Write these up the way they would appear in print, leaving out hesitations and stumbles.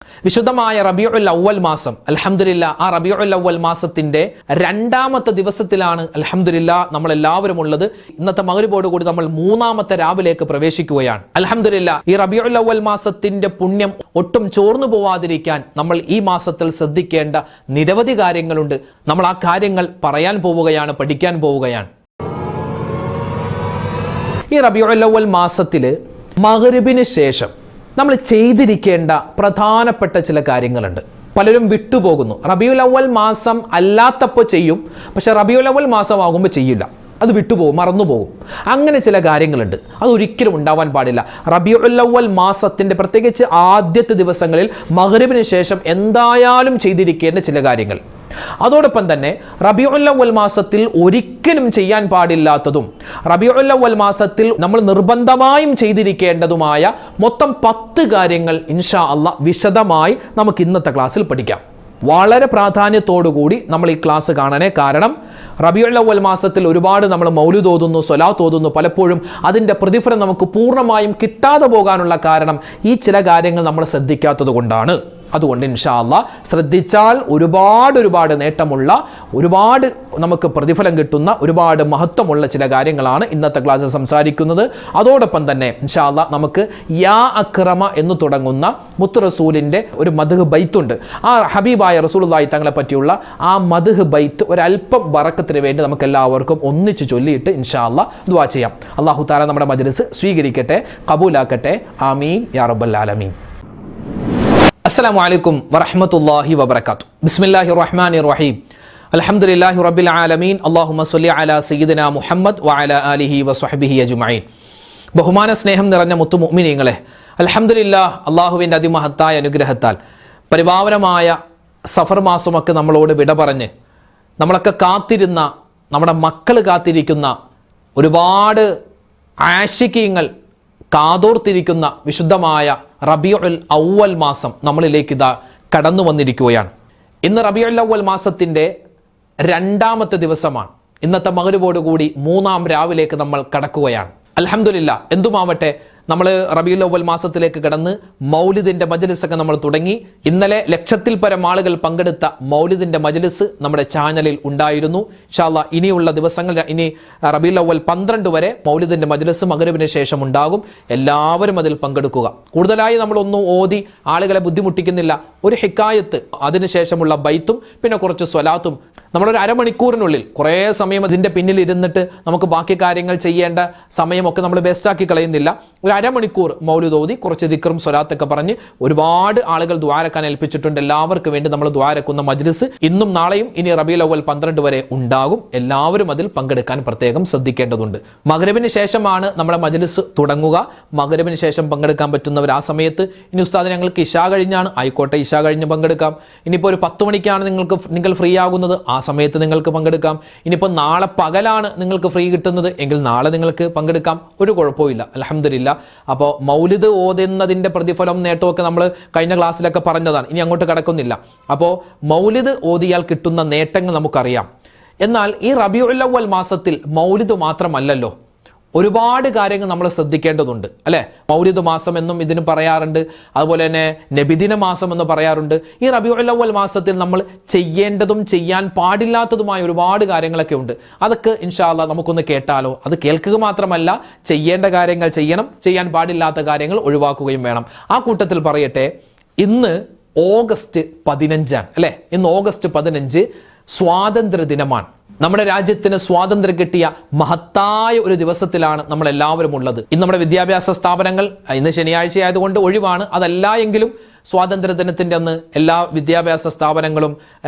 വിശുദ്ധമായ റബീഉൽ അവ്വൽ മാസം അൽഹംദുലില്ലാ, ആ റബീഉൽ അവ്വൽ മാസത്തിന്റെ രണ്ടാമത്തെ ദിവസത്തിലാണ് അൽഹംദുലില്ലാ നമ്മൾ എല്ലാവരും ഉള്ളത്. ഇന്നത്തെ മഗ്‌രിബോട് കൂടി നമ്മൾ മൂന്നാമത്തെ രാവിലേക്ക് പ്രവേശിക്കുകയാണ്. അൽഹംദുലില്ലാ, ഈ റബീഉൽ അവ്വൽ മാസത്തിന്റെ പുണ്യം ഒട്ടും ചോർന്നു പോവാതിരിക്കാൻ നമ്മൾ ഈ മാസത്തിൽ ശ്രദ്ധിക്കേണ്ട നിരവധി കാര്യങ്ങളുണ്ട്. നമ്മൾ ആ കാര്യങ്ങൾ പറയാൻ പോവുകയാണ്, പഠിക്കാൻ പോവുകയാണ്. ഈ റബീഉൽ അവ്വൽ മാസത്തില് മഗ്‌രിബിന് ശേഷം നമ്മൾ ചെയ്തിരിക്കേണ്ട പ്രധാനപ്പെട്ട ചില കാര്യങ്ങളുണ്ട്. പലരും വിട്ടുപോകുന്നു. റബീഉൽ അവ്വൽ മാസം അല്ലാത്തപ്പോൾ ചെയ്യും, പക്ഷെ റബീഉൽ അവ്വൽ മാസം ആകുമ്പോൾ ചെയ്യില്ല, അത് വിട്ടുപോകും, മറന്നുപോകും. അങ്ങനെ ചില കാര്യങ്ങളുണ്ട്, അത് ഒരിക്കലും ഉണ്ടാവാൻ പാടില്ല. റബീഉൽ അവ്വൽ മാസത്തിന്റെ പ്രത്യേകിച്ച് ആദ്യത്തെ ദിവസങ്ങളിൽ മഗ്‌രിബിന് ശേഷം എന്തായാലും ചെയ്തിരിക്കേണ്ട ചില കാര്യങ്ങൾ. അതോടൊപ്പം തന്നെ റബീഉൽ അവ്വൽ മാസത്തിൽ ഒരിക്കലും ചെയ്യാൻ പാടില്ലാത്തതും റബീഉൽ അവ്വൽ മാസത്തിൽ നമ്മൾ നിർബന്ധമായും ചെയ്തിരിക്കേണ്ടതുമായ മൊത്തം 10 കാര്യങ്ങൾ ഇൻഷാ അല്ലാഹ് വിശദമായി നമുക്ക് ഇന്നത്തെ ക്ലാസ്സിൽ പഠിക്കാം. വളരെ പ്രാധാന്യത്തോടുകൂടി നമ്മൾ ഈ ക്ലാസ് കാണണേ. കാരണം റബീഉൽ അവ്വൽ മാസത്തിൽ ഒരുപാട് നമ്മൾ മൗലിദ് ഓതുന്നു, സ്വലാത്ത് ഓതുന്നു. പലപ്പോഴും അതിൻ്റെ പ്രതിഫലം നമുക്ക് പൂർണ്ണമായും കിട്ടാതെ പോകാനുള്ള കാരണം ഈ ചില കാര്യങ്ങൾ നമ്മൾ ശ്രദ്ധിക്കാത്തത് കൊണ്ടാണ്. അതുകൊണ്ട് ഇൻഷാ അല്ലാഹ് ശ്രദ്ധിച്ചാൽ ഒരുപാട് നേട്ടമുള്ള, ഒരുപാട് നമുക്ക് പ്രതിഫലം കിട്ടുന്ന, ഒരുപാട് മഹത്വമുള്ള ചില കാര്യങ്ങളാണ് ഇന്നത്തെ ക്ലാസ്സിൽ സംസാരിക്കുന്നത്. അതോടൊപ്പം തന്നെ ഇൻഷാ അല്ലാഹ് നമുക്ക് യാ അക്രമ എന്ന് തുടങ്ങുന്ന മുത്ത് റസൂലിൻ്റെ ഒരു മദ്ഹ് ബൈത്തുണ്ട്. ആ ഹബീബായ റസൂലുള്ളാഹി തങ്ങളെ പറ്റിയുള്ള ആ മദ്ഹ് ബൈത്ത് ഒരല്പം ബറക്കത്തിന് വേണ്ടി നമുക്ക് എല്ലാവർക്കും ഒന്നിച്ച് ചൊല്ലിയിട്ട് ഇൻഷാ അല്ലാഹ് ദുആ ചെയ്യാം. അല്ലാഹു തആല നമ്മുടെ മജ്‌ലിസ് സ്വീകരിക്കട്ടെ, ഖബൂലാക്കട്ടെ. ആമീൻ യാ റബ്ബൽ ആലമീൻ. അസ്സലാമു അലൈക്കും വറഹ്മത്തുള്ളാഹി വബറകാതുഹു. ബിസ്മില്ലാഹിർ റഹ്മാനിർ റഹീം. അൽഹംദുലില്ലാഹി റബ്ബിൽ ആലമീൻ. അല്ലാഹുമ്മ സ്വല്ലി അലാ സയ്യിദിനാ മുഹമ്മദ് വഅലാ ആലിഹി വസ്വഹ്ബിഹി അജ്മഈൻ. ബഹുമാന സ്നേഹം നിറഞ്ഞ മുത്തു മുഅ്മിനീങ്ങളെ, അൽഹംദുലില്ലാഹ് അല്ലാഹുവിൻ്റെ അതിമഹത്തായ അനുഗ്രഹത്താൽ പരിപാവനമായ സഫർ മാസമൊക്കെ നമ്മളോട് വിട പറഞ്ഞ് നമ്മളൊക്കെ കാത്തിരുന്ന, നമ്മുടെ മക്കൾ കാത്തിരിക്കുന്ന, ഒരുപാട് ആശികീങ്ങൾ കാതോർത്തിരിക്കുന്ന വിശുദ്ധമായ റബീഉൽ അവ്വൽ മാസം നമ്മളിലേക്ക് ഇതാ കടന്നു വന്നിരിക്കുകയാണ്. ഇന്ന് റബീഉൽ അവ്വൽ മാസത്തിന്റെ രണ്ടാമത്തെ ദിവസമാണ്. ഇന്നത്തെ മഗ്‌രിബോട് കൂടി മൂന്നാം രാവിലേക്ക് നമ്മൾ കടക്കുകയാണ്. അൽഹംദുലില്ലാ, എന്തുമാവട്ടെ, നമ്മൾ റബീഉൽ അവ്വൽ മാസത്തിലേക്ക് കടന്ന് മൗലിദിന്റെ മജ്‌ലിസൊക്കെ നമ്മൾ തുടങ്ങി. ഇന്നലെ 1,00,000-ൽ പരം ആളുകൾ പങ്കെടുത്ത മൗലിദിന്റെ മജ്‌ലിസ് നമ്മുടെ ചാനലിൽ ഉണ്ടായിരുന്നു. ഇൻഷാ അല്ലാഹ് ഇനിയുള്ള ദിവസങ്ങൾ, ഇനി റബീഉൽ അവ്വൽ 12 വരെ മൗലിദിന്റെ മജ്‌ലിസ് മഗ്‌രിബിന് ശേഷം ഉണ്ടാകും. എല്ലാവരും അതിൽ പങ്കെടുക്കുക. കൂടുതലായി നമ്മളൊന്നും ഓതി ആളുകളെ ബുദ്ധിമുട്ടിക്കുന്നില്ല. ഒരു ഹിക്കായത്ത്, അതിനുശേഷമുള്ള ബൈത്തും പിന്നെ കുറച്ച് സ്വലാത്തും, നമ്മളൊരു അരമണിക്കൂറിനുള്ളിൽ കുറേ സമയം അതിൻ്റെ പിന്നിൽ ഇരുന്നിട്ട് നമുക്ക് ബാക്കി കാര്യങ്ങൾ ചെയ്യേണ്ട സമയമൊക്കെ നമ്മൾ വേസ്റ്റാക്കി കളയുന്നില്ല. ഒരു അരമണിക്കൂർ മൗലിദ് ഓതി കുറച്ച് ദിക്റും സ്വലാത്തൊക്കെ പറഞ്ഞ് ഒരുപാട് ആളുകൾ ദുആരക്കാൻ ഏൽപ്പിച്ചിട്ടുണ്ട്. എല്ലാവർക്കും വേണ്ടി നമ്മൾ ദുആരക്കുന്ന മജ്‌ലിസ് ഇന്നും നാളെയും ഇനി റബീഉൽ അവ്വൽ 12 വരെ ഉണ്ടാകും. എല്ലാവരും അതിൽ പങ്കെടുക്കാൻ പ്രത്യേകം ശ്രദ്ധിക്കേണ്ടതുണ്ട്. മഗ്‌രിബിന് ശേഷമാണ് നമ്മുടെ മജ്‌ലിസ് തുടങ്ങുക. മഗ്‌രിബിന് ശേഷം പങ്കെടുക്കാൻ പറ്റുന്നവർ ആ സമയത്ത്, ഇനി ഉസ്താദ് ഞങ്ങൾക്ക് ഇശാ കഴിഞ്ഞാണ്, ആയിക്കോട്ടെ, ഇശാ കഴിഞ്ഞ് പങ്കെടുക്കാം. ഇനിയിപ്പോൾ ഒരു 10 മണിക്കാണ് നിങ്ങൾ ഫ്രീ ആകുന്നത്, ആ സമയത്ത് നിങ്ങൾക്ക് പങ്കെടുക്കാം. ഇനിയിപ്പോൾ നാളെ പകലാണ് നിങ്ങൾക്ക് ഫ്രീ കിട്ടുന്നത് എങ്കിൽ നാളെ നിങ്ങൾക്ക് പങ്കെടുക്കാം, ഒരു കുഴപ്പമില്ല. അൽഹംദുലില്ലാ. അപ്പോൾ മൗലിദ് ഓതുന്നതിന്റെ പ്രതിഫലം നേട്ടമൊക്കെ നമ്മൾ കഴിഞ്ഞ ക്ലാസ്സിലൊക്കെ പറഞ്ഞതാണ്, ഇനി അങ്ങോട്ട് കടക്കുന്നില്ല. അപ്പോൾ മൗലിദ് ഓതിയാൽ കിട്ടുന്ന നേട്ടങ്ങൾ നമുക്കറിയാം. എന്നാൽ ഈ റബീഉൽ അവ്വൽ മാസത്തിൽ മൗലിദ് മാത്രമല്ലല്ലോ, ഒരുപാട് കാര്യങ്ങൾ നമ്മൾ ശ്രദ്ധിക്കേണ്ടതുണ്ട്, അല്ലെ? മൗലിദ് മാസം എന്നും ഇതിന് പറയാറുണ്ട്, അതുപോലെ തന്നെ നബിദിന മാസം എന്ന് പറയാറുണ്ട്. ഈ റബീഉൽ അവ്വൽ മാസത്തിൽ നമ്മൾ ചെയ്യേണ്ടതും ചെയ്യാൻ പാടില്ലാത്തതുമായ ഒരുപാട് കാര്യങ്ങളൊക്കെ ഉണ്ട്. അതൊക്കെ ഇൻഷാ അല്ലാഹ് നമുക്കൊന്ന് കേട്ടാലോ? അത് കേൾക്കുക മാത്രമല്ല, ചെയ്യേണ്ട കാര്യങ്ങൾ ചെയ്യണം, ചെയ്യാൻ പാടില്ലാത്ത കാര്യങ്ങൾ ഒഴിവാക്കുകയും വേണം. ആ കൂട്ടത്തിൽ പറയട്ടെ, ഇന്ന് ഓഗസ്റ്റ് 15 അല്ലെ? ഇന്ന് ഓഗസ്റ്റ് 15 സ്വാതന്ത്ര്യ ദിനമാണ്. നമ്മുടെ രാജ്യത്തിന് സ്വാതന്ത്ര്യം കിട്ടിയ മഹത്തായ ഒരു ദിവസത്തിലാണ് നമ്മൾ എല്ലാവരും ഉള്ളത്. ഇന്ന് നമ്മുടെ വിദ്യാഭ്യാസ സ്ഥാപനങ്ങൾ, ഇന്ന് ശനിയാഴ്ച ആയതുകൊണ്ട് ഒഴിവാണ്, അതല്ല എങ്കിലും സ്വാതന്ത്ര്യ ദിനത്തിന്റെ അന്ന് എല്ലാ വിദ്യാഭ്യാസ സ്ഥാപനങ്ങളും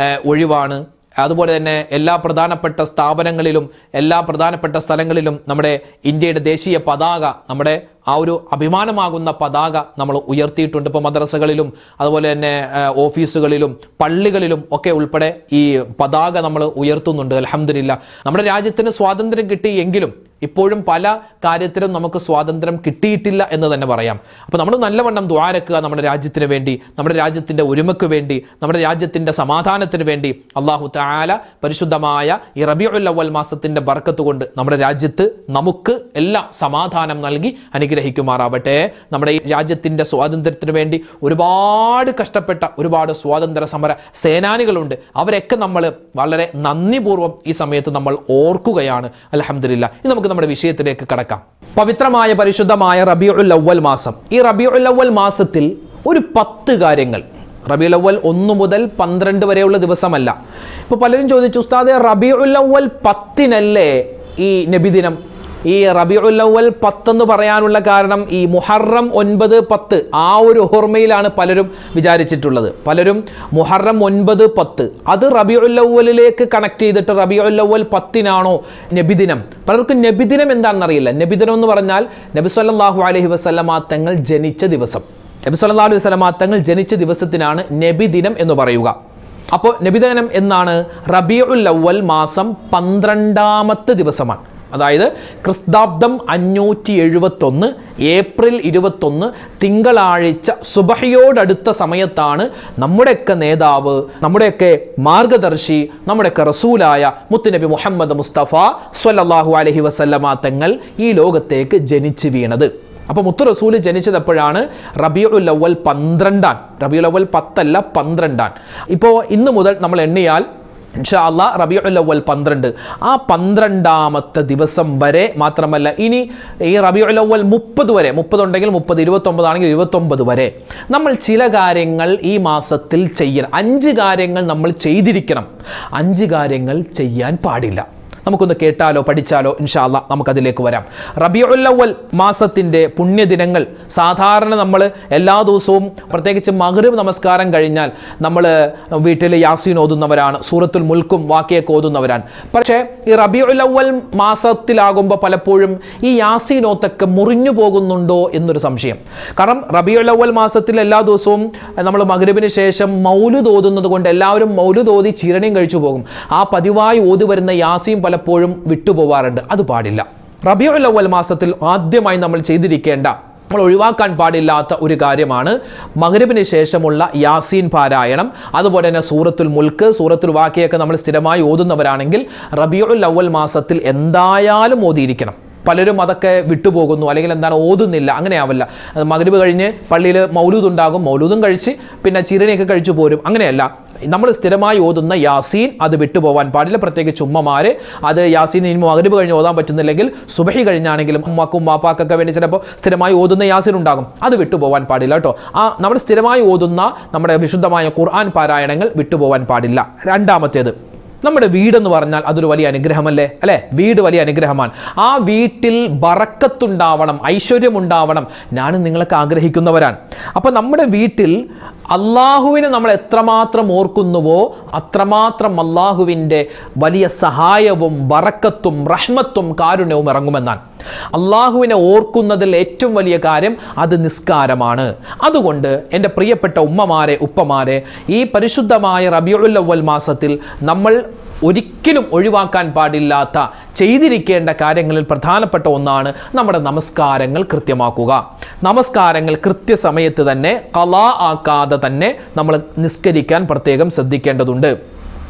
ഒഴിവാണ്. അതുപോലെ തന്നെ എല്ലാ പ്രധാനപ്പെട്ട സ്ഥാപനങ്ങളിലും എല്ലാ പ്രധാനപ്പെട്ട സ്ഥലങ്ങളിലും നമ്മുടെ ഇന്ത്യയുടെ ദേശീയ പതാക, നമ്മുടെ ആ ഒരു അഭിമാനമാകുന്ന പതാക നമ്മൾ ഉയർത്തിയിട്ടുണ്ട്. ഇപ്പോൾ മദ്രസകളിലും അതുപോലെ തന്നെ ഓഫീസുകളിലും പള്ളികളിലും ഒക്കെ ഉൾപ്പെടെ ഈ പതാക നമ്മൾ ഉയർത്തുന്നുണ്ട്. അൽഹംദുലില്ലാ. നമ്മുടെ രാജ്യത്തിന് സ്വാതന്ത്ര്യം കിട്ടി എങ്കിലും ഇപ്പോഴും പല കാര്യത്തിലും നമുക്ക് സ്വാതന്ത്ര്യം കിട്ടിയിട്ടില്ല എന്ന് തന്നെ പറയാം. അപ്പോൾ നമ്മൾ നല്ലവണ്ണം ദുആരക്കുക നമ്മുടെ രാജ്യത്തിന് വേണ്ടി, നമ്മുടെ രാജ്യത്തിന്റെ ഒരുമയ്ക്ക് വേണ്ടി, നമ്മുടെ രാജ്യത്തിന്റെ സമാധാനത്തിന് വേണ്ടി. അല്ലാഹു തആല പരിശുദ്ധമായ ഈ റബീഉൽ അവ്വൽ മാസത്തിന്റെ ബർക്കത്ത് കൊണ്ട് നമ്മുടെ രാജ്യത്ത് നമുക്ക് എല്ലാം സമാധാനം നൽകി അനുഗ്രഹിക്കുമാറാവട്ടെ. നമ്മുടെ ഈ രാജ്യത്തിൻ്റെ സ്വാതന്ത്ര്യത്തിന് വേണ്ടി ഒരുപാട് കഷ്ടപ്പെട്ട ഒരുപാട് സ്വാതന്ത്ര്യ സമര സേനാനികളുണ്ട്. അവരൊക്കെ നമ്മൾ വളരെ നന്ദിപൂർവ്വം ഈ സമയത്ത് നമ്മൾ ഓർക്കുകയാണ്. അൽഹംദുലില്ലാഹ്. ഇനി നമുക്ക് നമ്മുടെ വിഷയത്തിലേക്ക് കടക്കാം. പവിത്രമായ പരിശുദ്ധമായ റബീഉൽ അവ്വൽ മാസം. ഈ റബീഉൽ അവ്വൽ മാസത്തിൽ ഒരു 10 കാര്യങ്ങൾ, റബീഉൽ അവ്വൽ 1 മുതൽ 12 വരെയുള്ള ദിവസമല്ല. ഇപ്പോൾ പലരും ചോദിച്ചു, ഉസ്താദേ റബീഉൽ അവ്വൽ 10-നല്ലേ ഈ നബിദിനം? ഈ റബീഉൽ അവ്വൽ 10 എന്ന് പറയാനുള്ള കാരണം ഈ മുഹറം 9, 10 ആ ഒരു ഓർമ്മയിലാണ് പലരും വിചാരിച്ചിട്ടുള്ളത്. പലരും മുഹറം 9, 10 അത് റബീഉൽ അവ്വലിലേക്ക് കണക്ട് ചെയ്തിട്ട് റബീഉൽ അവ്വൽ 10-നാണോ നബിദിനം? പലർക്കും നബിദിനം എന്താണെന്നറിയില്ല. നബിദിനം എന്ന് പറഞ്ഞാൽ നബി സല്ലല്ലാഹു അലൈഹി വസല്ലമ തങ്ങൾ ജനിച്ച ദിവസം. നബി സല്ലല്ലാഹു അലൈഹി വസല്ലമ തങ്ങൾ ജനിച്ച ദിവസത്തിനാണ് നബിദിനം എന്ന് പറയുക. അപ്പോൾ നബിദിനം എന്നാണ് റബീഉൽ അവ്വൽ മാസം 12-ാമത്തെ ദിവസമാണ്. അതായത് ക്രിസ്താബ്ദം 571 ഏപ്രിൽ 21 തിങ്കളാഴ്ച സുബഹിയോടടുത്ത സമയത്താണ് നമ്മുടെയൊക്കെ നേതാവ്, നമ്മുടെയൊക്കെ മാർഗദർശി, നമ്മുടെയൊക്കെ റസൂലായ മുത്തുനബി മുഹമ്മദ് മുസ്തഫ സ്വല്ലല്ലാഹു അലൈഹി വസല്ലമ തങ്ങൾ ഈ ലോകത്തേക്ക് ജനിച്ചു വീണത്. അപ്പോൾ മുത്തു റസൂൽ ജനിച്ചത് എപ്പോഴാണ്? റബീഉൽ അവ്വൽ 12-ആണ്. റബീഉൽ അവ്വൽ 10 അല്ല, 12-ആണ്. ഇപ്പോൾ ഇന്ന് മുതൽ നമ്മൾ എണ്ണിയാൽ ഇൻഷാ അല്ലാഹ് റബീഉൽ അവ്വൽ 12, ആ 12-ാമത്തെ ദിവസം വരെ മാത്രമല്ല, ഇനി ഈ റബീഉൽ അവ്വൽ 30 വരെ, 30 ഉണ്ടെങ്കിൽ 30, 29 ആണെങ്കിൽ 29 വരെ നമ്മൾ ചില കാര്യങ്ങൾ ഈ മാസത്തിൽ ചെയ്യണം. 5 കാര്യങ്ങൾ നമ്മൾ ചെയ്തിരിക്കണം, 5 കാര്യങ്ങൾ ചെയ്യാൻ പാടില്ല. നമുക്കൊന്ന് കേട്ടാലോ പഠിച്ചാലോ? ഇൻഷാ അല്ലാഹ് നമുക്കതിലേക്ക് വരാം. റബീഉൽ അവ്വൽ മാസത്തിൻ്റെ പുണ്യദിനങ്ങൾ സാധാരണ നമ്മൾ എല്ലാ ദിവസവും പ്രത്യേകിച്ച് മഗ്രിബ് നമസ്കാരം കഴിഞ്ഞാൽ നമ്മൾ വീട്ടിൽ യാസീൻ ഓതുന്നവരാണ്, സൂറത്തുൽ മുൽക്കും വാക്കിയൊക്കെ ഓതുന്നവരാണ്. പക്ഷേ ഈ റബീഉൽ അവ്വൽ മാസത്തിലാകുമ്പോൾ പലപ്പോഴും ഈ യാസീൻ ഓത്തൊക്കെ മുറിഞ്ഞു പോകുന്നുണ്ടോ എന്നൊരു സംശയം. കാരണം റബീഉൽ അവ്വൽ മാസത്തിൽ എല്ലാ ദിവസവും നമ്മൾ മഗ്രിബിന് ശേഷം മൗലിദ് ഓതുന്നത് കൊണ്ട് എല്ലാവരും മൗലിദ് ഓതി ചിരണിയും കഴിച്ചു പോകും. ആ പതിവായി ഓതി വരുന്ന യാസീൻ പലപ്പോഴും വിട്ടുപോകാറുണ്ട്. അത് പാടില്ല. റബീഉൽ അവ്വൽ മാസത്തിൽ ആദ്യമായി നമ്മൾ ചെയ്തിരിക്കേണ്ട, നമ്മൾ ഒഴിവാക്കാൻ പാടില്ലാത്ത ഒരു കാര്യമാണ് മഗ്രിബിന് ശേഷമുള്ള യാസീൻ പാരായണം. അതുപോലെ തന്നെ സൂറത്തുൽ മുൽക്ക്, സൂറത്തുൽ വാഖിയൊക്കെ നമ്മൾ സ്ഥിരമായി ഓതുന്നവരാണെങ്കിൽ റബീഉൽ അവ്വൽ മാസത്തിൽ എന്തായാലും ഓതിയിരിക്കണം. പലരും അതൊക്കെ വിട്ടുപോകുന്നു, അല്ലെങ്കിൽ എന്താണ് ഓതുന്നില്ല. അങ്ങനെ ആവില്ല. മഗ്രിബ് കഴിഞ്ഞ് പള്ളിയിൽ മൗലൂദ് ഉണ്ടാകും, മൗലൂദും കഴിച്ച് പിന്നെ ചിരണിയൊക്കെ കഴിച്ചു പോരും. അങ്ങനെയല്ല, നമ്മൾ സ്ഥിരമായി ഓതുന്ന യാസീൻ അത് വിട്ടുപോകാൻ പാടില്ല. പ്രത്യേകിച്ച് ഉമ്മമാർ അത് യാസീൻ ഇനി മഗ്രിബ് കഴിഞ്ഞ് ഓതാൻ പറ്റുന്നില്ലെങ്കിൽ സുബഹി കഴിഞ്ഞാണെങ്കിലും ഉമ്മക്കും വാപ്പാക്കൊക്കെ വേണ്ടി ചിലപ്പോൾ സ്ഥിരമായി ഓതുന്ന യാസീൻ ഉണ്ടാകും, അത് വിട്ടുപോകാൻ പാടില്ല കേട്ടോ. നമ്മൾ സ്ഥിരമായി ഓതുന്ന നമ്മുടെ വിശുദ്ധമായ ഖുർആൻ പാരായണങ്ങൾ വിട്ടുപോകാൻ പാടില്ല. രണ്ടാമത്തേത്, നമ്മുടെ വീടെന്ന് പറഞ്ഞാൽ അതൊരു വലിയ അനുഗ്രഹമല്ലേ, അല്ലേ? വീട് വലിയ അനുഗ്രഹമാണ്. ആ വീട്ടിൽ ബറക്കത്തുണ്ടാവണം, ഐശ്വര്യമുണ്ടാവണം. ഞാനും നിങ്ങളൊക്കെ ആഗ്രഹിക്കുന്നവരാണ്. അപ്പോൾ നമ്മുടെ വീട്ടിൽ അള്ളാഹുവിനെ നമ്മൾ എത്രമാത്രം ഓർക്കുന്നുവോ അത്രമാത്രം അള്ളാഹുവിൻ്റെ വലിയ സഹായവും ബറക്കത്തും റഹ്മത്തും കാരുണ്യവും ഇറങ്ങുമെന്നാണ്. അള്ളാഹുവിനെ ഓർക്കുന്നതിൽ ഏറ്റവും വലിയ കാര്യം അത് നിസ്കാരമാണ്. അതുകൊണ്ട് എൻ്റെ പ്രിയപ്പെട്ട ഉമ്മമാരെ, ഉപ്പമാരെ, ഈ പരിശുദ്ധമായ റബീഉൽ അവ്വൽ മാസത്തിൽ നമ്മൾ ഒരിക്കലും ഒഴിവാക്കാൻ പാടില്ലാത്ത ചെയ്തിരിക്കേണ്ട കാര്യങ്ങളിൽ പ്രധാനപ്പെട്ട ഒന്നാണ് നമ്മുടെ നമസ്കാരങ്ങൾ കൃത്യമാക്കുക. നമസ്കാരങ്ങൾ കൃത്യസമയത്ത് തന്നെ ഖളാ ആക്കാതെ തന്നെ നമ്മൾ നിസ്കരിക്കാൻ പ്രത്യേകം ശ്രദ്ധിക്കേണ്ടതുണ്ട്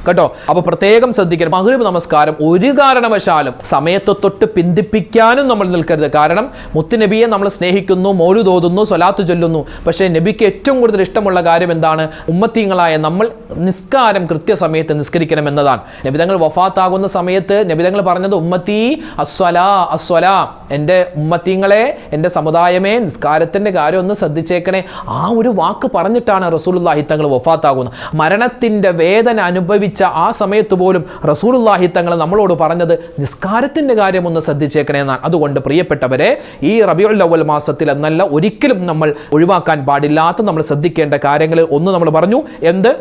കേട്ടോ. അപ്പോൾ പ്രത്യേകം ശ്രദ്ധിക്കണം. മഗ്രിബ് നമസ്കാരം ഒരു കാരണവശാലും സമയത്ത് തൊട്ട് പിന്തിപ്പിക്കാനും നമ്മൾ നിൽക്കരുത്. കാരണം മുത്തുനബിയെ നമ്മൾ സ്നേഹിക്കുന്നു, മൗലിദ് ഓതുന്നു, സ്വലാത്ത് ചൊല്ലുന്നു. പക്ഷേ നബിക്ക് ഏറ്റവും കൂടുതൽ ഇഷ്ടമുള്ള കാര്യം എന്താണ്? ഉമ്മത്തീങ്ങളായ നമ്മൾ നിസ്കാരം കൃത്യസമയത്ത് നിസ്കരിക്കണം എന്നതാണ്. നബിതങ്ങൾ വഫാത്താകുന്ന സമയത്ത് നബിതങ്ങൾ പറഞ്ഞത് ഉമ്മത്തി അസ്വലാ അസ്വലാ, എൻ്റെ ഉമ്മത്തീങ്ങളെ, എൻ്റെ സമുദായമേ, നിസ്കാരത്തിൻ്റെ കാര്യം ഒന്ന് ശ്രദ്ധിച്ചേക്കണേ. ആ ഒരു വാക്ക് പറഞ്ഞിട്ടാണ് റസൂലുള്ളാഹി തങ്ങൾ വഫാത്താകുന്നത്. മരണത്തിൻ്റെ വേദന അനുഭവിച്ച ആ സമയത്ത് പോലും റസൂലുള്ളാഹി തങ്ങൾ നമ്മളോട് പറഞ്ഞത് നിസ്കാരത്തിൻ്റെ കാര്യം ഒന്ന് ശ്രദ്ധിച്ചേക്കണേ എന്നാണ്. അതുകൊണ്ട് പ്രിയപ്പെട്ടവരെ, ഈ റബീഉൽ അവ്വൽ മാസത്തിൽ എന്നല്ല, ഒരിക്കലും നമ്മൾ ഒഴിവാക്കാൻ പാടില്ലാത്ത നമ്മൾ ശ്രദ്ധിക്കേണ്ട കാര്യങ്ങൾ ഒന്ന് നമ്മൾ പറഞ്ഞു. എന്ത്?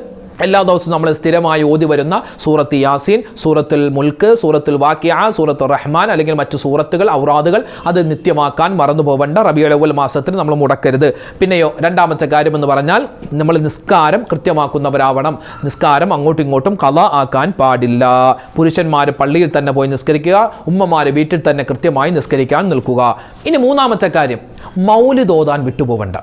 എല്ലാ ദിവസവും നമ്മൾ സ്ഥിരമായി ഓതി വരുന്ന സൂറത്ത് യാസീൻ, സൂറത്തുൽ മുൽക്ക്, സൂറത്തുൽ വാഖിഅ, സൂറത്തുർ റഹ്മാൻ അല്ലെങ്കിൽ മറ്റു സൂറത്തുകൾ, ഔറാദുകൾ അത് നിത്യമാക്കാൻ മറന്നു പോകേണ്ട. റബീഉൽ അവ്വൽ മാസത്തിൽ നമ്മൾ മുടക്കരുത്. പിന്നെയോ രണ്ടാമത്തെ കാര്യം എന്ന് പറഞ്ഞാൽ നമ്മൾ നിസ്കാരം കൃത്യമാക്കുന്നവരാവണം. നിസ്കാരം അങ്ങോട്ടും ഇങ്ങോട്ടും ഖളാ ആക്കാൻ പാടില്ല. പുരുഷന്മാർ പള്ളിയിൽ തന്നെ പോയി നിസ്കരിക്കുക, ഉമ്മമാർ വീട്ടിൽ തന്നെ കൃത്യമായി നിസ്കരിക്കാൻ നിൽക്കുക. ഇനി മൂന്നാമത്തെ കാര്യം, മൗലിദ് ഓതാൻ വിട്ടുപോകണ്ട.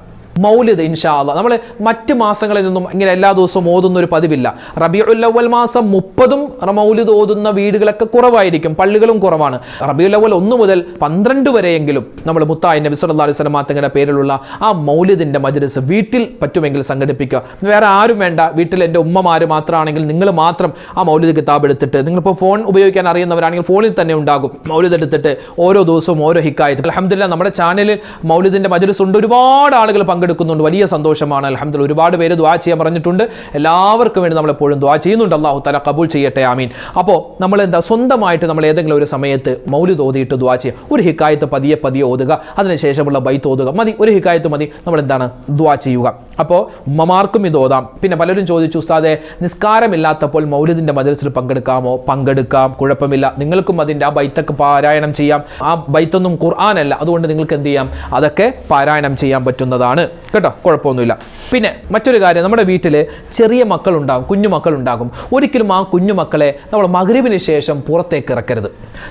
മൗലിദ് ഇൻഷാ അല്ലാഹ് നമ്മൾ മറ്റ് മാസങ്ങളിൽ നിന്നും ഇങ്ങനെ എല്ലാ ദിവസവും ഓതുന്ന ഒരു പതിവില്ല. റബീഉൽ അവ്വൽ മാസം 30 മൗലിദ് ഓതുന്ന വീടുകളൊക്കെ കുറവായിരിക്കും, പള്ളികളും കുറവാണ്. റബീഉൽ അവ്വൽ 1 മുതൽ 12 വരെയെങ്കിലും നമ്മൾ മുത്തായി നബി സല്ലല്ലാഹു അലൈഹി വസല്ലം തങ്ങളുടെ പേരിലുള്ള ആ മൗലിദിന്റെ മജ്‌ലിസ് വീട്ടിൽ പറ്റുമെങ്കിൽ സംഘടിപ്പിക്കുക. വേറെ ആരും വേണ്ട, വീട്ടിൽ എൻ്റെ ഉമ്മമാർ മാത്രമാണെങ്കിൽ നിങ്ങൾ മാത്രം ആ മൗലിദ് കിതാബ് എടുത്തിട്ട്, നിങ്ങളിപ്പോൾ ഫോൺ ഉപയോഗിക്കാൻ അറിയുന്നവരാണെങ്കിൽ ഫോണിൽ തന്നെ ഉണ്ടാകും, മൗലിദ് എടുത്തിട്ട് ഓരോ ദിവസവും ഓരോ ഹിക്കായത്ത്. അൽഹംദുലില്ലാഹ് നമ്മുടെ ചാനലിൽ മൗലിദിന്റെ മജ്‌ലിസ് ഉണ്ട്, ഒരുപാട് ആളുകൾ പങ്കെടുക്കുന്നുണ്ട്, വലിയ സന്തോഷമാണ്. അൽഹംദുലില്ലാഹ് ഒരുപാട് പേര് ദുആ ചെയ്യാൻ പറഞ്ഞിട്ടുണ്ട്. എല്ലാവർക്കും വേണ്ടി നമ്മൾ എപ്പോഴും ദുആ ചെയ്യുന്നുണ്ട്. അല്ലാഹു തആല ഖബൂൽ ചെയ്യട്ടെ, ആമീൻ. അപ്പോൾ നമ്മൾ എന്താ സ്വന്തമായിട്ട് നമ്മൾ ഏതെങ്കിലും ഒരു സമയത്ത് മൗലിദ് ഓതിയിട്ട് ദുആ ചെയ്യുക. ഒരു ഹിക്കായത്ത് പതിയെ പതിയെ ഓതുക, അതിനുശേഷമുള്ള ബൈത്ത് ഓതുക, മതി. ഒരു ഹിക്കായത്ത് മതി, നമ്മൾ എന്താണ് ദുആ ചെയ്യുക. അപ്പോൾ ഉമ്മമാർക്കും ഇത് ഓതാം. പിന്നെ പലരും ചോദിച്ചു, ഉസ്താദേ നിസ്കാരമില്ലാത്തപ്പോൾ മൗലിദിന്റെ മജ്‌ലിസിൽ പങ്കെടുക്കാമോ? പങ്കെടുക്കാം, കുഴപ്പമില്ല. നിങ്ങൾക്കും അതിൻ്റെ ആ ബൈത്തൊക്കെ പാരായണം ചെയ്യാം. ആ ബൈത്തൊന്നും ഖുർആനല്ല, അതുകൊണ്ട് നിങ്ങൾക്ക് എന്ത് ചെയ്യാം, അതൊക്കെ പാരായണം ചെയ്യാൻ പറ്റുന്നതാണ് കേട്ടോ, കുഴപ്പമൊന്നുമില്ല. പിന്നെ മറ്റൊരു കാര്യം, നമ്മുടെ വീട്ടിൽ ചെറിയ മക്കളുണ്ടാകും, കുഞ്ഞുമക്കളുണ്ടാകും. ഒരിക്കലും ആ കുഞ്ഞുമക്കളെ നമ്മൾ മഗ്‌രിബിന് ശേഷം പുറത്തേക്ക് ഇറക്കരുത്.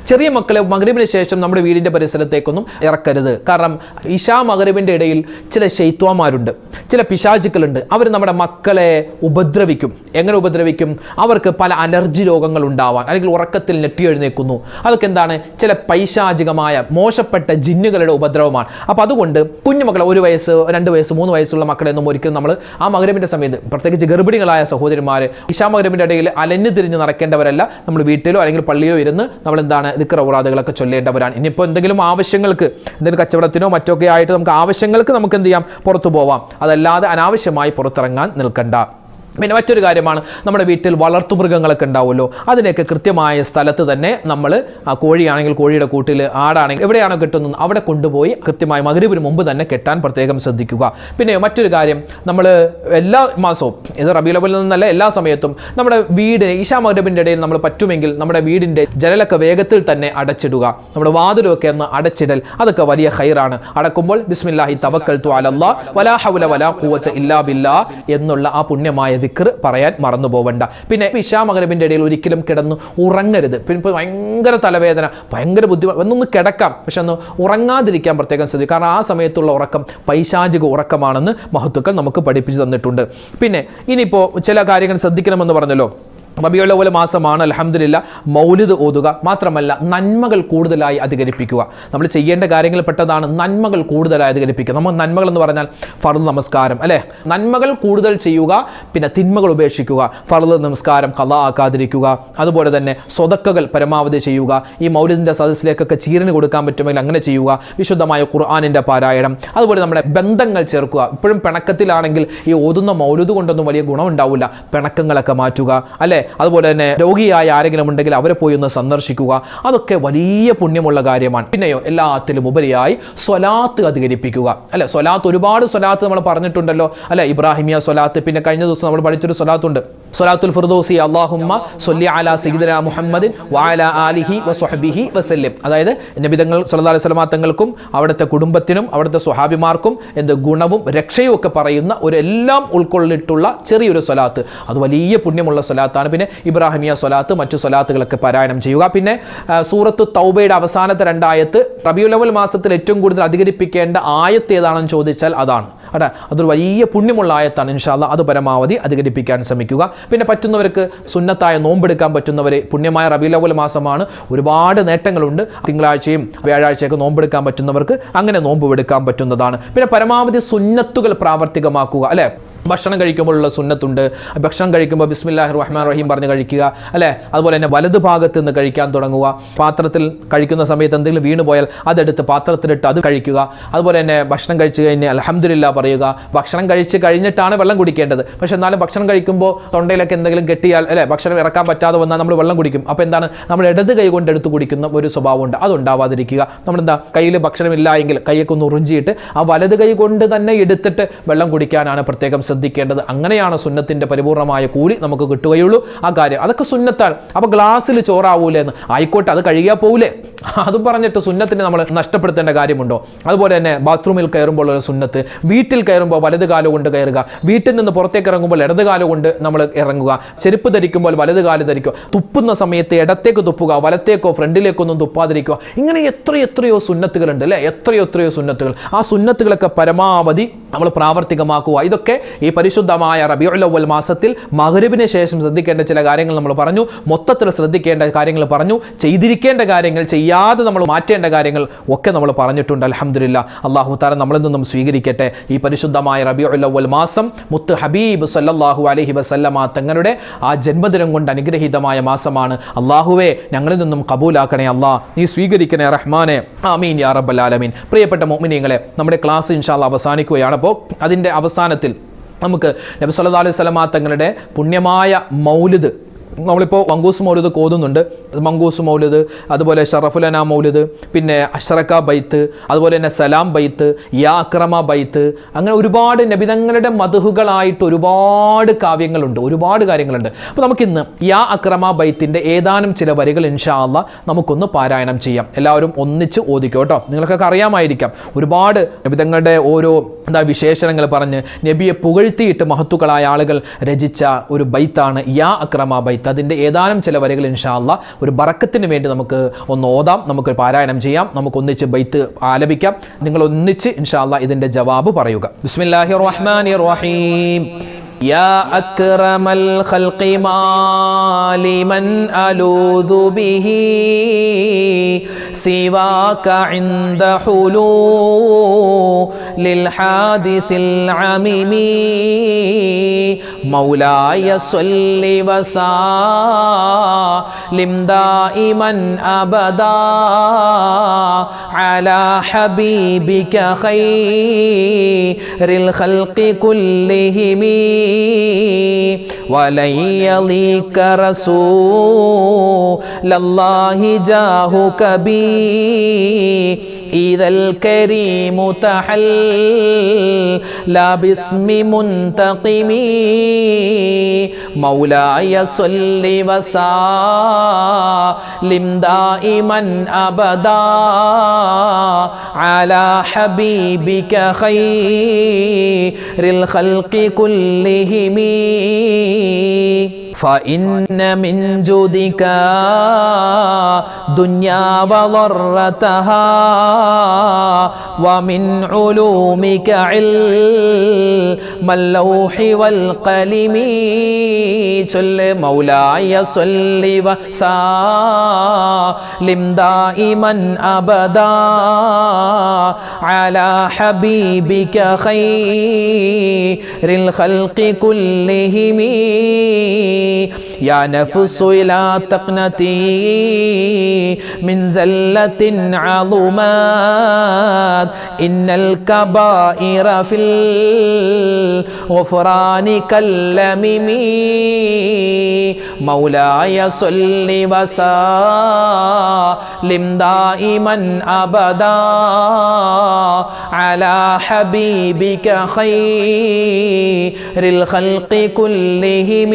ചെറിയ മക്കളെ മഗ്‌രിബിന് ശേഷം നമ്മുടെ വീടിൻ്റെ പരിസരത്തേക്കൊന്നും ഇറക്കരുത്. കാരണം ഇശാ മഗ്‌രിബിൻ്റെ ഇടയിൽ ചില ശൈത്വാന്മാരുണ്ട്, ചില പിശാചുക്കളുണ്ട്. അവർ നമ്മുടെ മക്കളെ ഉപദ്രവിക്കും. എങ്ങനെ ഉപദ്രവിക്കും? അവർക്ക് പല അലർജി രോഗങ്ങൾ ഉണ്ടാവാൻ, അല്ലെങ്കിൽ ഉറക്കത്തിൽ ഞെട്ടിയെഴുന്നേക്കുന്നു. അതൊക്കെ എന്താണ്? ചില പൈശാചികമായ മോശപ്പെട്ട ജിന്നുകളുടെ ഉപദ്രവമാണ്. അപ്പോൾ അതുകൊണ്ട് കുഞ്ഞുമക്കളെ 1 വയസ്സ് 2 വയസ്സ് 3 വയസ്സുള്ള മക്കളെയൊന്നും ഒരിക്കലും നമ്മൾ ആ മഗ്‌രിബിന്റെ സമയത്ത്, പ്രത്യേകിച്ച് ഗർഭിണികളായ സഹോദരിമാർ ഇശാ മഗ്‌രിബിന്റെ ഇടയിൽ അലഞ്ഞു തിരിഞ്ഞ് നടക്കേണ്ടവരല്ല. നമ്മൾ വീട്ടിലോ അല്ലെങ്കിൽ പള്ളിയിലോ ഇരുന്ന് നമ്മൾ എന്താണ് ദിക്ർ ഔറാദുകളൊക്കെ ചൊല്ലേണ്ടവരാണ്. ഇനിയിപ്പോൾ എന്തെങ്കിലും ആവശ്യങ്ങൾക്ക്, എന്തെങ്കിലും കച്ചവടത്തിനോ മറ്റൊക്കെ ആയിട്ട് നമുക്ക് ആവശ്യങ്ങൾക്ക് നമുക്ക് എന്ത് ചെയ്യാം, പുറത്തു പോവാം. അതല്ലാതെ അനാവശ്യമായി പുറത്തിറങ്ങാൻ നിൽക്കണ്ട. പിന്നെ മറ്റൊരു കാര്യമാണ്, നമ്മുടെ വീട്ടിൽ വളർത്തുമൃഗങ്ങളൊക്കെ ഉണ്ടാവുമല്ലോ, അതിനെയൊക്കെ കൃത്യമായ സ്ഥലത്ത് തന്നെ നമ്മൾ, കോഴിയാണെങ്കിൽ കോഴിയുടെ കൂട്ടിൽ, ആടാണെങ്കിൽ എവിടെയാണോ കെട്ടുന്നത് അവിടെ കൊണ്ടുപോയി കൃത്യമായി മഗ്‌രിബിന് മുമ്പ് തന്നെ കെട്ടാൻ പ്രത്യേകം ശ്രദ്ധിക്കുക. പിന്നെ മറ്റൊരു കാര്യം, നമ്മൾ എല്ലാ മാസവും, ഇത് റബീഉൽ അവ്വലിൽ നിന്നല്ല, എല്ലാ സമയത്തും നമ്മുടെ വീട് ഇശാ മഗ്‌രിബിൻ്റെ ഇടയിൽ നമ്മൾ പറ്റുമെങ്കിൽ നമ്മുടെ വീടിൻ്റെ ജനലൊക്കെ വേഗത്തിൽ തന്നെ അടച്ചിടുക. നമ്മുടെ വാതിലൊക്കെ ഒന്ന് അടച്ചിടൽ, അതൊക്കെ വലിയ ഖൈറാണ്. അടക്കുമ്പോൾ ബിസ്മില്ലാഹി തവക്കൽതു അലല്ലാഹ് വലാ ഹൗല വലാ ഖുവത ഇല്ലാ ബില്ലാഹ് എന്നുള്ള ആ പുണ്യമായ ദിക്ർ പറയാൻ മറന്നു പോവണ്ട. പിന്നെ ഇശാ മഗ്‌രിബിന്റെ ഇടയിൽ ഒരിക്കലും കിടന്ന് ഉറങ്ങരുത്. പിന്നെ ഭയങ്കര തലവേദന, ഭയങ്കര ബുദ്ധിമുട്ട്, ഒന്നൊന്ന് കിടക്കാം, പക്ഷെ ഒന്ന് ഉറങ്ങാതിരിക്കാൻ പ്രത്യേകം ശ്രദ്ധിക്കുക. കാരണം ആ സമയത്തുള്ള ഉറക്കം പൈശാചിക ഉറക്കമാണെന്ന് മഹത്തുക്കൾ നമുക്ക് പഠിപ്പിച്ചു തന്നിട്ടുണ്ട്. പിന്നെ ഇനിയിപ്പോൾ ചില കാര്യങ്ങൾ ശ്രദ്ധിക്കണമെന്ന് പറഞ്ഞല്ലോ. റബീഉൽ അവ്വൽ മാസമാണ്, അൽഹംദുലില്ലാഹ്. മൗലിദ് ഓതുക, മാത്രമല്ല നന്മകൾ കൂടുതലായി അധികരിപ്പിക്കുക. നമ്മൾ ചെയ്യേണ്ട കാര്യങ്ങൾ പെട്ടതാണ് നന്മകൾ കൂടുതലായി അധികരിപ്പിക്കുക. നമ്മൾ നന്മകൾ എന്ന് പറഞ്ഞാൽ ഫർദ് നമസ്കാരം, അല്ലേ, നന്മകൾ കൂടുതൽ ചെയ്യുക. പിന്നെ തിന്മകൾ ഉപേക്ഷിക്കുക, ഫർദ് നമസ്കാരം ഖളാ ആക്കാതിരിക്കുക. അതുപോലെ തന്നെ സ്വതക്കകൾ പരമാവധി ചെയ്യുക. ഈ മൗലിദിന്റെ സദസ്സിലേക്കൊക്കെ ചീരന് കൊടുക്കാൻ പറ്റുമെങ്കിൽ അങ്ങനെ ചെയ്യുക. വിശുദ്ധമായ ഖുർആനിന്റെ പാരായണം, അതുപോലെ നമ്മുടെ ബന്ധങ്ങൾ ചേർക്കുക. ഇപ്പോഴും പിണക്കത്തിലാണെങ്കിൽ ഈ ഓതുന്ന മൗലിദ് കൊണ്ടൊന്നും വലിയ ഗുണമുണ്ടാവില്ല. പിണക്കങ്ങളൊക്കെ മാറ്റുക, അല്ലേ. അതുപോലെ തന്നെ രോഗിയായ ആരെങ്കിലും ഉണ്ടെങ്കിൽ അവരെ പോയി ഒന്ന് സന്ദർശിക്കുക. അതൊക്കെ വലിയ പുണ്യമുള്ള കാര്യമാണ്. പിന്നെയോ എല്ലാത്തിലും ഉപരിയായി സ്വലാത്ത് അധികരിപ്പിക്കുക, അല്ലെ. സ്വലാത്ത്, ഒരുപാട് സ്വലാത്ത് നമ്മൾ പറഞ്ഞിട്ടുണ്ടല്ലോ, അല്ലെ. ഇബ്രാഹിമിയ സ്വലാത്ത്, പിന്നെ കഴിഞ്ഞ ദിവസം നമ്മൾ പഠിച്ചൊരു സ്വലാത്തുണ്ട്, സ്വലാത്തുൽ ഫിർദൗസി, അല്ലാഹുമ്മ സ്വല്ലി അലാ സയ്യിദിനാ മുഹമ്മദിൻ വഅലാ ആലിഹി വസ്വഹ്ബിഹി വസല്ലം. അതായത് നബിതങ്ങൾ സല്ലല്ലാഹു അലൈഹി വസല്ലം തങ്ങൾക്കും അവിടുത്തെ കുടുംബത്തിനും അവിടുത്തെ സ്വഹാബിമാർക്കും എന്ത് ഗുണവും രക്ഷയും ഒക്കെ പറയുന്ന ഒരു എല്ലാം ഉൾക്കൊള്ളിട്ടുള്ള ചെറിയൊരു സ്വലാത്ത്. അത് വലിയ പുണ്യമുള്ള സ്വലാത്താണ്. പിന്നെ ഇബ്രാഹിമിയ സ്വലാത്ത്, മറ്റു സ്വലാത്തുകളൊക്കെ പാരായണം ചെയ്യുക. പിന്നെ സൂറത്തു തൗബയുടെ അവസാനത്തെ 2 ആയത്ത് റബീഉൽ അവ്വൽ മാസത്തിൽ ഏറ്റവും കൂടുതൽ അധികരിപ്പിക്കേണ്ട ആയത്ത് ഏതാണെന്ന് ചോദിച്ചാൽ അതാണ്. അതെ, അതൊരു വലിയ പുണ്യമുള്ള ആയത്താണ്. ഇൻഷാ അല്ലാഹ് അത് പരമാവധി അധികരിപ്പിക്കാൻ ശ്രമിക്കുക. പിന്നെ പറ്റുന്നവർക്ക് സുന്നത്തായ നോമ്പെടുക്കാൻ പറ്റുന്നവർ, പുണ്യമായ റബീഉൽ അവ്വൽ മാസമാണ്, ഒരുപാട് നേട്ടങ്ങളുണ്ട്. തിങ്കളാഴ്ചയും വ്യാഴാഴ്ചയൊക്കെ നോമ്പെടുക്കാൻ പറ്റുന്നവർക്ക് അങ്ങനെ നോമ്പ് എടുക്കാൻ പറ്റുന്നതാണ്. പിന്നെ പരമാവധി സുന്നത്തുകൾ പ്രാവർത്തികമാക്കുക, അല്ലെ. ഭക്ഷണം കഴിക്കുമ്പോഴുള്ള സുന്നത്തുണ്ട്. ഭക്ഷണം കഴിക്കുമ്പോൾ ബിസ്മില്ലാഹിർ റഹ്മാനിർ റഹീം പറഞ്ഞ് കഴിക്കുക, അല്ലേ. അതുപോലെ തന്നെ വലതു ഭാഗത്ത് നിന്ന് കഴിക്കാൻ തുടങ്ങുക. പാത്രത്തിൽ കഴിക്കുന്ന സമയത്ത് എന്തെങ്കിലും വീണ് പോയാൽ അതെടുത്ത് പാത്രത്തിലിട്ട് അത് കഴിക്കുക. അതുപോലെ തന്നെ ഭക്ഷണം കഴിച്ച് കഴിഞ്ഞ് അൽഹംദുലില്ലാ പറയുക. ഭക്ഷണം കഴിച്ച് കഴിഞ്ഞിട്ടാണ് വെള്ളം കുടിക്കേണ്ടത്. പക്ഷെ എന്നാലും ഭക്ഷണം കഴിക്കുമ്പോൾ തൊണ്ടയിലൊക്കെ എന്തെങ്കിലും കെട്ടിയാൽ, അല്ലെ, ഭക്ഷണം ഇറക്കാൻ പറ്റാതെ വന്നാൽ നമ്മൾ വെള്ളം കുടിക്കും. അപ്പോൾ എന്താണ്, നമ്മൾ ഇടത് കൈ കൊണ്ട് എടുത്ത് കുടിക്കുന്ന ഒരു സ്വഭാവമുണ്ട്, അതുണ്ടാവാതിരിക്കുക. നമ്മളെന്താ, കയ്യിൽ ഭക്ഷണമില്ല എങ്കിൽ കൈയൊക്കെ ഒന്ന് ഉറിഞ്ചിയിട്ട് ആ വലത് കൈ കൊണ്ട് തന്നെ എടുത്തിട്ട് വെള്ളം കുടിക്കാനാണ് പ്രത്യേകം ശ്രദ്ധിക്കേണ്ടത്. അങ്ങനെയാണ് സുന്നത്തിന്റെ പരിപൂർണമായ കൂലി നമുക്ക് കിട്ടുകയുള്ളൂ. ആ കാര്യം അതൊക്കെ സുന്നത്താണ്. അപ്പൊ ഗ്ലാസ്സിൽ ചോറാവൂലേ എന്ന്, ആയിക്കോട്ടെ, അത് കഴുകിയാൽ പോവില്ലേ, അതും പറഞ്ഞിട്ട് സുന്നത്തിനെ നമ്മൾ നഷ്ടപ്പെടുത്തേണ്ട കാര്യമുണ്ടോ? അതുപോലെ തന്നെ ബാത്റൂമിൽ കയറുമ്പോൾ ഒരു സുന്നത്ത്, വീട്ടിൽ വീട്ടിൽ കയറുമ്പോൾ വലത് കാല് കൊണ്ട് കയറുക, വീട്ടിൽ നിന്ന് പുറത്തേക്ക് ഇറങ്ങുമ്പോൾ ഇടത് കാല് കൊണ്ട് നമ്മൾ ഇറങ്ങുക, ചെരുപ്പ് ധരിക്കുമ്പോൾ വലത് കാല് ധരിക്കുക, തുപ്പുന്ന സമയത്ത് ഇടത്തേക്ക് തുപ്പുക, വലത്തേക്കോ ഫ്രണ്ടിലേക്കൊന്നും തുപ്പാതിരിക്കുക. ഇങ്ങനെ എത്രയോ സുന്നത്തുകളുണ്ട് അല്ലേ, എത്രയോ സുന്നത്തുകൾ. ആ സുന്നത്തുകളൊക്കെ പരമാവധി നമ്മൾ പ്രാവർത്തികമാക്കുക. ഇതൊക്കെ ഈ പരിശുദ്ധമായ റബീഉൽ അവ്വൽ മാസത്തിൽ മഗ്‌രിബിന് ശേഷം ശ്രദ്ധിക്കേണ്ട ചില കാര്യങ്ങൾ നമ്മൾ പറഞ്ഞു. മൊത്തത്തിൽ ശ്രദ്ധിക്കേണ്ട കാര്യങ്ങൾ പറഞ്ഞു. ചെയ്തിരിക്കേണ്ട കാര്യങ്ങൾ, ചെയ്യാതെ നമ്മൾ മാറ്റേണ്ട കാര്യങ്ങൾ ഒക്കെ നമ്മൾ പറഞ്ഞിട്ടുണ്ട്. അൽഹംദുലില്ലാ, അല്ലാഹു തആല നമ്മളിൽ നിന്നും സ്വീകരിക്കട്ടെ. ഈ പരിശുദ്ധമായ റബീഉൽ അവ്വൽ മാസം മുത്ത് ഹബീബ് സല്ലല്ലാഹു അലൈഹി വസല്ലമ തങ്ങളുടെ ആ ജന്മദിനം കൊണ്ട് അനുഗ്രഹീതമായ മാസമാണ്. അല്ലാഹുവേ, ഞങ്ങളിൽ നിന്നും കബൂലാക്കണേ അല്ലാ, നീ സ്വീകരിക്കണേ റഹ്മാനെ, ആമീൻ യാ റബ്ബൽ ആലമീൻ. പ്രിയപ്പെട്ട മുഅ്മിനീങ്ങളെ, നമ്മുടെ ക്ലാസ് ഇൻഷാ അല്ലാഹ് അവസാനിക്കുകയാണ്. അപ്പോൾ അതിൻ്റെ അവസാനത്തിൽ നമുക്ക് നബി സല്ലല്ലാഹു അലൈഹി വസല്ലമ തങ്ങളുടെ പുണ്യമായ മൗലിദ്, നമ്മളിപ്പോൾ മങ്കൂസ് മൗലിദ് കോതുന്നുണ്ട്. മങ്കൂസ് മൗലിദ്, അതുപോലെ ഷറഫുലന മൗലിദ്, പിന്നെ അഷ്റക ബൈത്ത്, അതുപോലെ തന്നെ സലാം ബൈത്ത്, യാ അക്രമ ബൈത്ത്, അങ്ങനെ ഒരുപാട് നബിതങ്ങളുടെ മദ്ഹുകളായിട്ട് ഒരുപാട് കാവ്യങ്ങളുണ്ട്, ഒരുപാട് കാര്യങ്ങളുണ്ട്. അപ്പോൾ നമുക്കിന്ന് യാ അക്രമ ബൈത്തിൻ്റെ ഏതാനും ചില വരികൾ ഇൻഷാ അല്ലാഹ് നമുക്കൊന്ന് പാരായണം ചെയ്യാം. എല്ലാവരും ഒന്നിച്ച് ഓദിക്കോ കേട്ടോ. നിങ്ങൾക്കൊക്കെ അറിയാമായിരിക്കാം, ഒരുപാട് നബിതങ്ങളുടെ ഓരോ വിശേഷണങ്ങൾ പറഞ്ഞ് നബിയെ പുകഴ്ത്തിയിട്ട് മഹത്തുക്കളായ ആളുകൾ രചിച്ച ഒരു ബൈത്താണ് യാ അക്രമ ബൈത്ത്. അതിൻ്റെ ഏതാനും ചില വരികൾ ഇൻഷാ അല്ലാഹ് ഒരു ബറക്കത്തിന് വേണ്ടി നമുക്ക് ഒന്ന് ഓതാം, നമുക്ക് പാരായണം ചെയ്യാം, നമുക്ക് ഒന്നിച്ച് ബൈത്ത് ആലപിക്കാം. നിങ്ങൾ ഒന്നിച്ച് ഇൻഷാ അല്ലാഹ് ഇതിൻ്റെ ജവാബ് പറയുക. ബിസ്മില്ലാഹിർ റഹ്മാനിർ റഹീം. യാ അക്രമൽ ഖൽഖി മാലിമൻ അലൂദു ബിഹി സിവാക ഇൻദ ഹുലൂലിൽ ഹാദിസിൽ അമിമി മൗലായ സ്വല്ലി വസല്ലിം ദായിമൻ അബദാ അലാ ഹബീബിക ഖൈറിൽ ഖൽഖി കുല്ലിഹിമി വലൻ യളീക റസൂലല്ലാഹി ജാഹുക ബി ഇദൽ കരീമു തഹല്ല ബിസ്മി മുൻതഖിമി മൗലായ സ്വല്ലി വസല്ലിം ദായിമൻ അബദാ അലാ ഹബീബിക ഖൈറിൽ ഖൽഖി കുല്ലിഹിമി فإن من جودك دنيا وضرتها ومن علومك علم اللوح والقلم صل مولاي صل وسلم دائما أبدا على حبيبك خير الخلق كلهم يا نفس لا تقنتي من زلة عظمات إن الكبائر في الغفران كاللمم مولاي صل وسلم دائما أبدا على حبيبك خير الخلق كلهم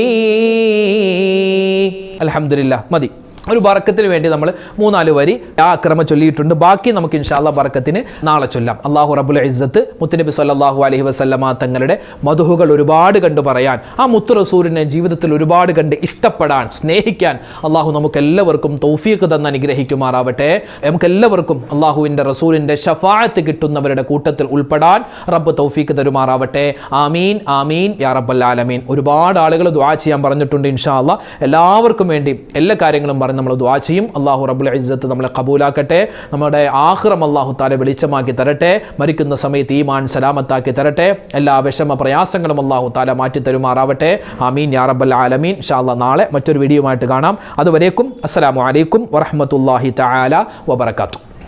അൽഹംദുലില്ലാഹ്. മതി. ഒരു ബറക്കത്തിന് വേണ്ടി നമ്മൾ 3-4 വരി ആ അക്രമം ചൊല്ലിയിട്ടുണ്ട്. ബാക്കി നമുക്ക് ഇൻഷാ അല്ലാഹ് ബറക്കത്തിന് നാളെ ചൊല്ലാം. അല്ലാഹു റബ്ബുൽ ഇസ്സത്ത് മുത്തുനബി സല്ലല്ലാഹു അലൈഹി വസല്ലമ തങ്ങളുടെ മദ്ഹുകൾ ഒരുപാട് കണ്ടു പറയാൻ, ആ മുത്ത് റസൂലിനെ ജീവിതത്തിൽ ഒരുപാട് കണ്ട് ഇഷ്ടപ്പെടാൻ, സ്നേഹിക്കാൻ അല്ലാഹു നമുക്കെല്ലാവർക്കും തൗഫീഖ് തന്ന് അനുഗ്രഹിക്കുമാറാവട്ടെ. നമുക്കെല്ലാവർക്കും അല്ലാഹുവിൻ്റെ റസൂലിൻ്റെ ശഫാഅത്ത് കിട്ടുന്നവരുടെ കൂട്ടത്തിൽ ഉൾപ്പെടാൻ റബ്ബ് തൗഫീഖ് തരുമാറാവട്ടെ. ആമീൻ ആമീൻ യാ റബ്ബൽ ആലമീൻ. ഒരുപാട് ആളുകൾ ദുആ ചെയ്യാൻ പറഞ്ഞിട്ടുണ്ട്. ഇൻഷാ അല്ലാഹ് എല്ലാവർക്കും വേണ്ടി എല്ലാ കാര്യങ്ങളും നമ്മൾ ദുആ ചെയ്യും. അല്ലാഹു റബ്ബുൽ ഇസ്സത്ത് നമ്മളെ ഖബൂലാക്കട്ടെ. നമ്മുടെ ആഖിറം അല്ലാഹു തആല വെളിച്ചമാക്കി തരട്ടെ. മരിക്കുന്ന സമയത്ത് ഈമാൻ സലാമത്താക്കി തരട്ടെ. എല്ലാ വിഷമ പ്രയാസങ്ങളും അല്ലാഹു തആല മാറ്റി തരുമാറാവട്ടെ. ആമീൻ യാ റബ്ബൽ ആലമീൻ. ഇൻഷാ അല്ലാഹ് നാളെ മറ്റൊരു വീഡിയോയുമായിട്ട് കാണാം. അതുവരേക്കും അസ്സലാമു അലൈക്കും വറഹ്മത്തുള്ളാഹി തആല വബറകാതുഹു.